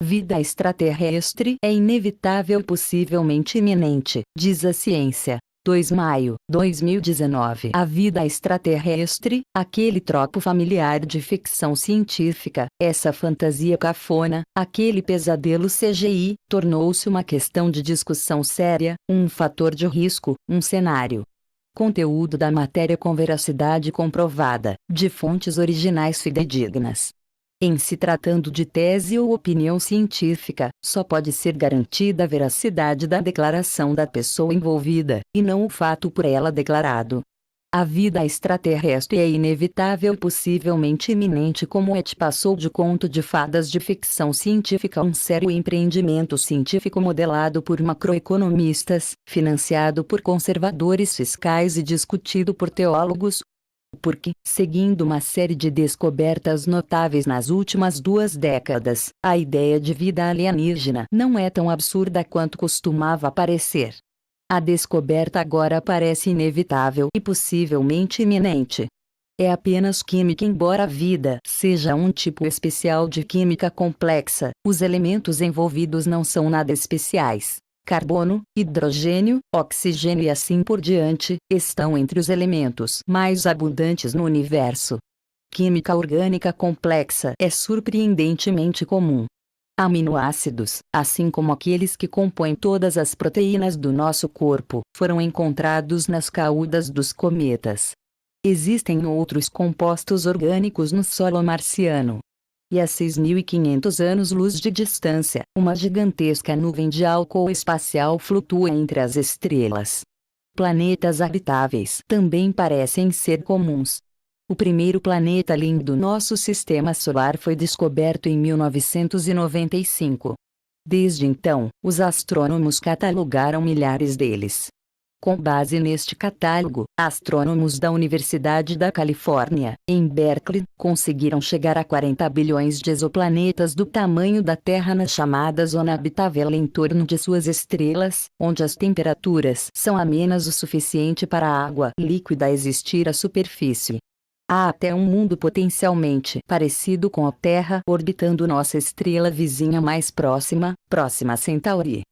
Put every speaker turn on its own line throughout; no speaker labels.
Vida extraterrestre é inevitável e possivelmente iminente, diz a ciência. 2 de maio, 2019. A vida extraterrestre, aquele tropo familiar de ficção científica, essa fantasia cafona, aquele pesadelo CGI, tornou-se uma questão de discussão séria, um fator de risco, um cenário. Conteúdo da matéria com veracidade comprovada, de fontes originais fidedignas. Em se tratando de tese ou opinião científica, só pode ser garantida a veracidade da declaração da pessoa envolvida, e não o fato por ela declarado. A vida extraterrestre é inevitável e possivelmente iminente, como passou de conto de fadas de ficção científica a um sério empreendimento científico modelado por macroeconomistas, financiado por conservadores fiscais e discutido por teólogos. Porque, seguindo uma série de descobertas notáveis nas últimas 2 décadas, a ideia de vida alienígena não é tão absurda quanto costumava parecer. A descoberta agora parece inevitável e possivelmente iminente. É apenas química, embora a vida seja um tipo especial de química complexa, os elementos envolvidos não são nada especiais. Carbono, hidrogênio, oxigênio e assim por diante, estão entre os elementos mais abundantes no universo. Química orgânica complexa é surpreendentemente comum. Aminoácidos, assim como aqueles que compõem todas as proteínas do nosso corpo, foram encontrados nas caudas dos cometas. Existem outros compostos orgânicos no solo marciano. E a 6.500 anos-luz de distância, uma gigantesca nuvem de álcool espacial flutua entre as estrelas. Planetas habitáveis também parecem ser comuns. O primeiro planeta lindo do nosso sistema solar foi descoberto em 1995. Desde então, os astrônomos catalogaram milhares deles. Com base neste catálogo, astrônomos da Universidade da Califórnia, em Berkeley, conseguiram chegar a 40 bilhões de exoplanetas do tamanho da Terra na chamada zona habitável em torno de suas estrelas, onde as temperaturas são amenas o suficiente para a água líquida existir à superfície. Há até um mundo potencialmente parecido com a Terra orbitando nossa estrela vizinha mais próxima, Próxima Centauri.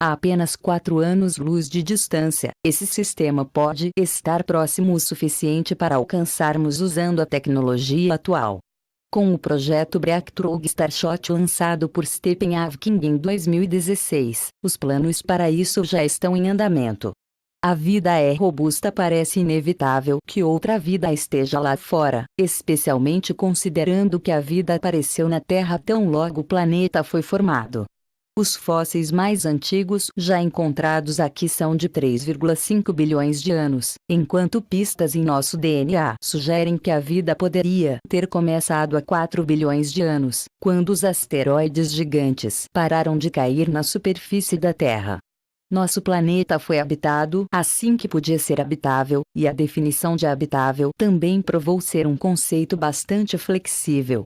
A apenas 4 anos-luz de distância, esse sistema pode estar próximo o suficiente para alcançarmos usando a tecnologia atual. Com o projeto Breakthrough Starshot lançado por Stephen Hawking em 2016, os planos para isso já estão em andamento. A vida é robusta, parece inevitável que outra vida esteja lá fora, especialmente considerando que a vida apareceu na Terra tão logo o planeta foi formado. Os fósseis mais antigos já encontrados aqui são de 3,5 bilhões de anos, enquanto pistas em nosso DNA sugerem que a vida poderia ter começado há 4 bilhões de anos, quando os asteroides gigantes pararam de cair na superfície da Terra. Nosso planeta foi habitado assim que podia ser habitável, e a definição de habitável também provou ser um conceito bastante flexível.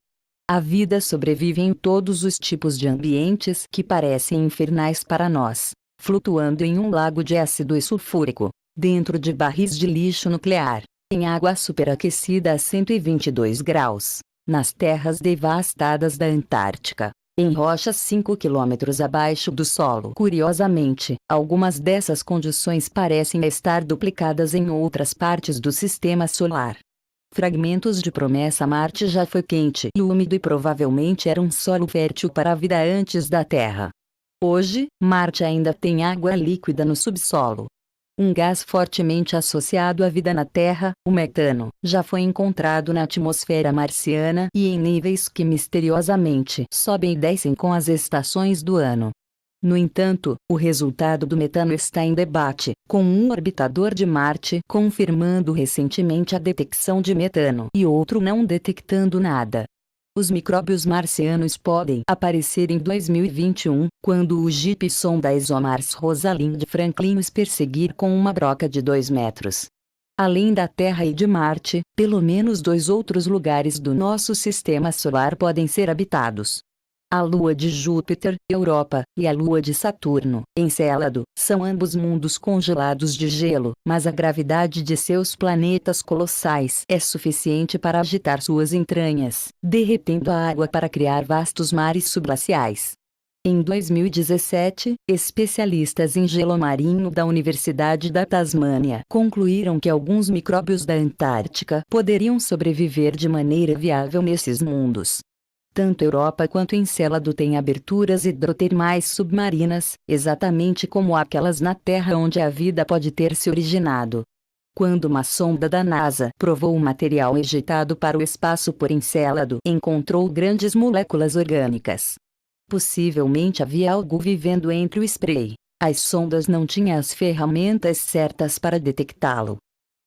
A vida sobrevive em todos os tipos de ambientes que parecem infernais para nós, flutuando em um lago de ácido sulfúrico, dentro de barris de lixo nuclear, em água superaquecida a 122 graus, nas terras devastadas da Antártica, em rochas 5 quilômetros abaixo do solo. Curiosamente, algumas dessas condições parecem estar duplicadas em outras partes do sistema solar. Fragmentos de promessa. Marte já foi quente e úmido e provavelmente era um solo fértil para a vida antes da Terra. Hoje, Marte ainda tem água líquida no subsolo. Um gás fortemente associado à vida na Terra, o metano, já foi encontrado na atmosfera marciana e em níveis que misteriosamente sobem e descem com as estações do ano. No entanto, o resultado do metano está em debate, com um orbitador de Marte confirmando recentemente a detecção de metano e outro não detectando nada. Os micróbios marcianos podem aparecer em 2021, quando o JIP sonda ExoMars Rosalind Franklin os perseguir com uma broca de 2 metros. Além da Terra e de Marte, pelo menos 2 outros lugares do nosso sistema solar podem ser habitados. A Lua de Júpiter, Europa, e a Lua de Saturno, Encélado, são ambos mundos congelados de gelo, mas a gravidade de seus planetas colossais é suficiente para agitar suas entranhas, derretendo a água para criar vastos mares subglaciais. Em 2017, especialistas em gelo marinho da Universidade da Tasmânia concluíram que alguns micróbios da Antártica poderiam sobreviver de maneira viável nesses mundos. Tanto Europa quanto Encélado têm aberturas hidrotermais submarinas, exatamente como aquelas na Terra onde a vida pode ter se originado. Quando uma sonda da NASA provou o material ejetado para o espaço por Encélado, encontrou grandes moléculas orgânicas. Possivelmente havia algo vivendo entre o spray. As sondas não tinham as ferramentas certas para detectá-lo.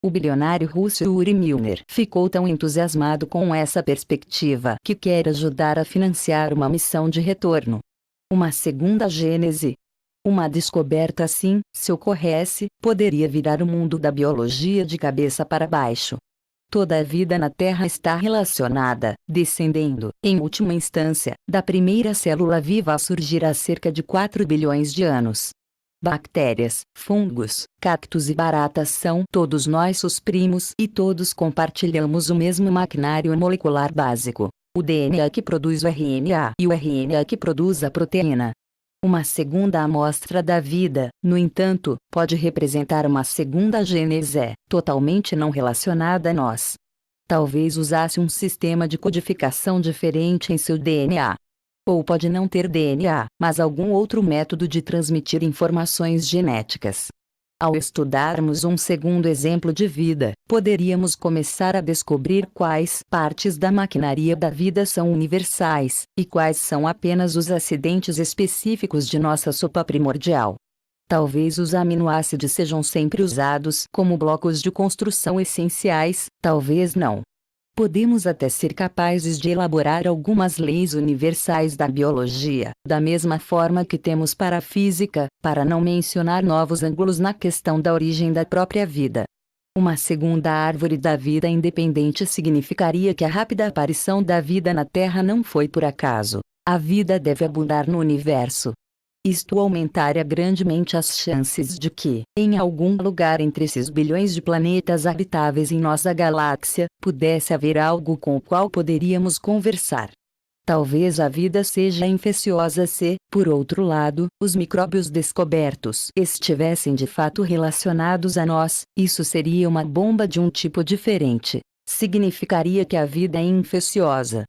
O bilionário russo Yuri Milner ficou tão entusiasmado com essa perspectiva que quer ajudar a financiar uma missão de retorno. Uma segunda gênese. Uma descoberta assim, se ocorresse, poderia virar o mundo da biologia de cabeça para baixo. Toda a vida na Terra está relacionada, descendendo, em última instância, da primeira célula viva a surgir há cerca de 4 bilhões de anos. Bactérias, fungos, cactos e baratas são todos nossos primos e todos compartilhamos o mesmo maquinário molecular básico. O DNA que produz o RNA e o RNA que produz a proteína. Uma segunda amostra da vida, no entanto, pode representar uma segunda gênese, totalmente não relacionada a nós. Talvez usasse um sistema de codificação diferente em seu DNA. Ou pode não ter DNA, mas algum outro método de transmitir informações genéticas. Ao estudarmos um segundo exemplo de vida, poderíamos começar a descobrir quais partes da maquinaria da vida são universais, e quais são apenas os acidentes específicos de nossa sopa primordial. Talvez os aminoácidos sejam sempre usados como blocos de construção essenciais, talvez não. Podemos até ser capazes de elaborar algumas leis universais da biologia, da mesma forma que temos para a física, para não mencionar novos ângulos na questão da origem da própria vida. Uma segunda árvore da vida independente significaria que a rápida aparição da vida na Terra não foi por acaso. A vida deve abundar no universo. Isto aumentaria grandemente as chances de que, em algum lugar entre esses bilhões de planetas habitáveis em nossa galáxia, pudesse haver algo com o qual poderíamos conversar. Talvez a vida seja infecciosa se, por outro lado, os micróbios descobertos estivessem de fato relacionados a nós. Isso seria uma bomba de um tipo diferente. Significaria que a vida é infecciosa.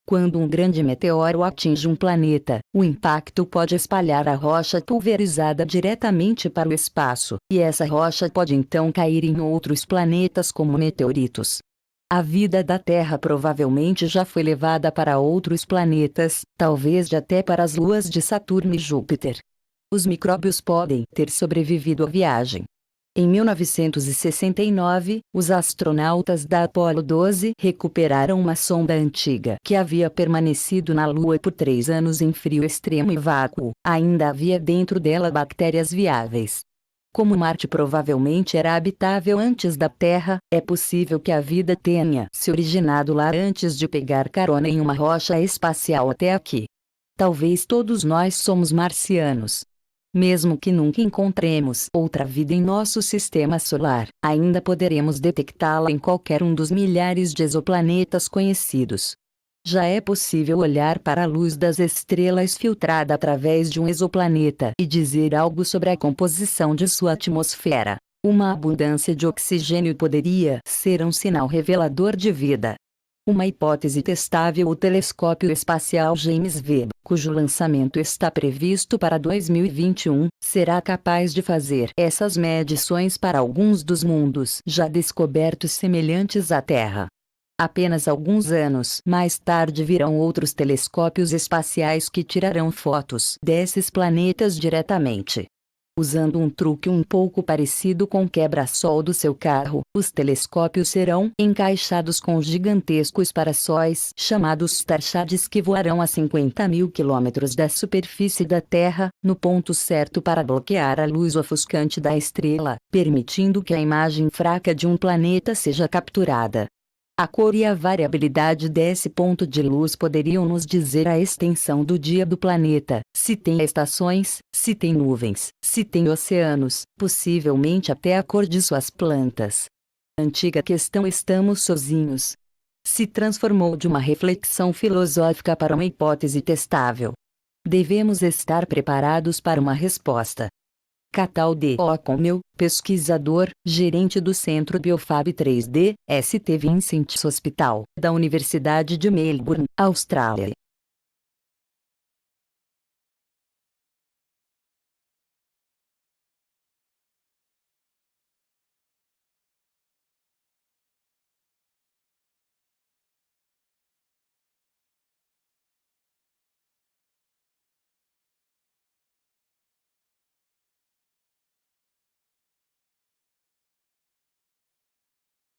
Quando um grande meteoro atinge um planeta, o impacto pode espalhar a rocha pulverizada diretamente para o espaço, e essa rocha pode então cair em outros planetas como meteoritos. A vida da Terra provavelmente já foi levada para outros planetas, talvez até para as luas de Saturno e Júpiter. Os micróbios podem ter sobrevivido à viagem. Em 1969, os astronautas da Apollo 12 recuperaram uma sonda antiga que havia permanecido na Lua por 3 anos em frio extremo e vácuo. Ainda havia dentro dela bactérias viáveis. Como Marte provavelmente era habitável antes da Terra, é possível que a vida tenha se originado lá antes de pegar carona em uma rocha espacial até aqui. Talvez todos nós somos marcianos. Mesmo que nunca encontremos outra vida em nosso sistema solar, ainda poderemos detectá-la em qualquer um dos milhares de exoplanetas conhecidos. Já é possível olhar para a luz das estrelas filtrada através de um exoplaneta e dizer algo sobre a composição de sua atmosfera. Uma abundância de oxigênio poderia ser um sinal revelador de vida. Uma hipótese testável: o telescópio espacial James Webb, cujo lançamento está previsto para 2021, será capaz de fazer essas medições para alguns dos mundos já descobertos semelhantes à Terra. Apenas alguns anos mais tarde virão outros telescópios espaciais que tirarão fotos desses planetas diretamente. Usando um truque um pouco parecido com o quebra-sol do seu carro, os telescópios serão encaixados com gigantescos parassóis chamados starshades que voarão a 50.000 quilômetros da superfície da Terra, no ponto certo para bloquear a luz ofuscante da estrela, permitindo que a imagem fraca de um planeta seja capturada. A cor e a variabilidade desse ponto de luz poderiam nos dizer a extensão do dia do planeta, se tem estações, se tem nuvens, se tem oceanos, possivelmente até a cor de suas plantas. Antiga questão: estamos sozinhos? Se transformou de uma reflexão filosófica para uma hipótese testável. Devemos estar preparados para uma resposta. Catal D. O'Connell, pesquisador, gerente do Centro Biofab 3D, St. Vincent's Hospital, da Universidade de Melbourne, Austrália.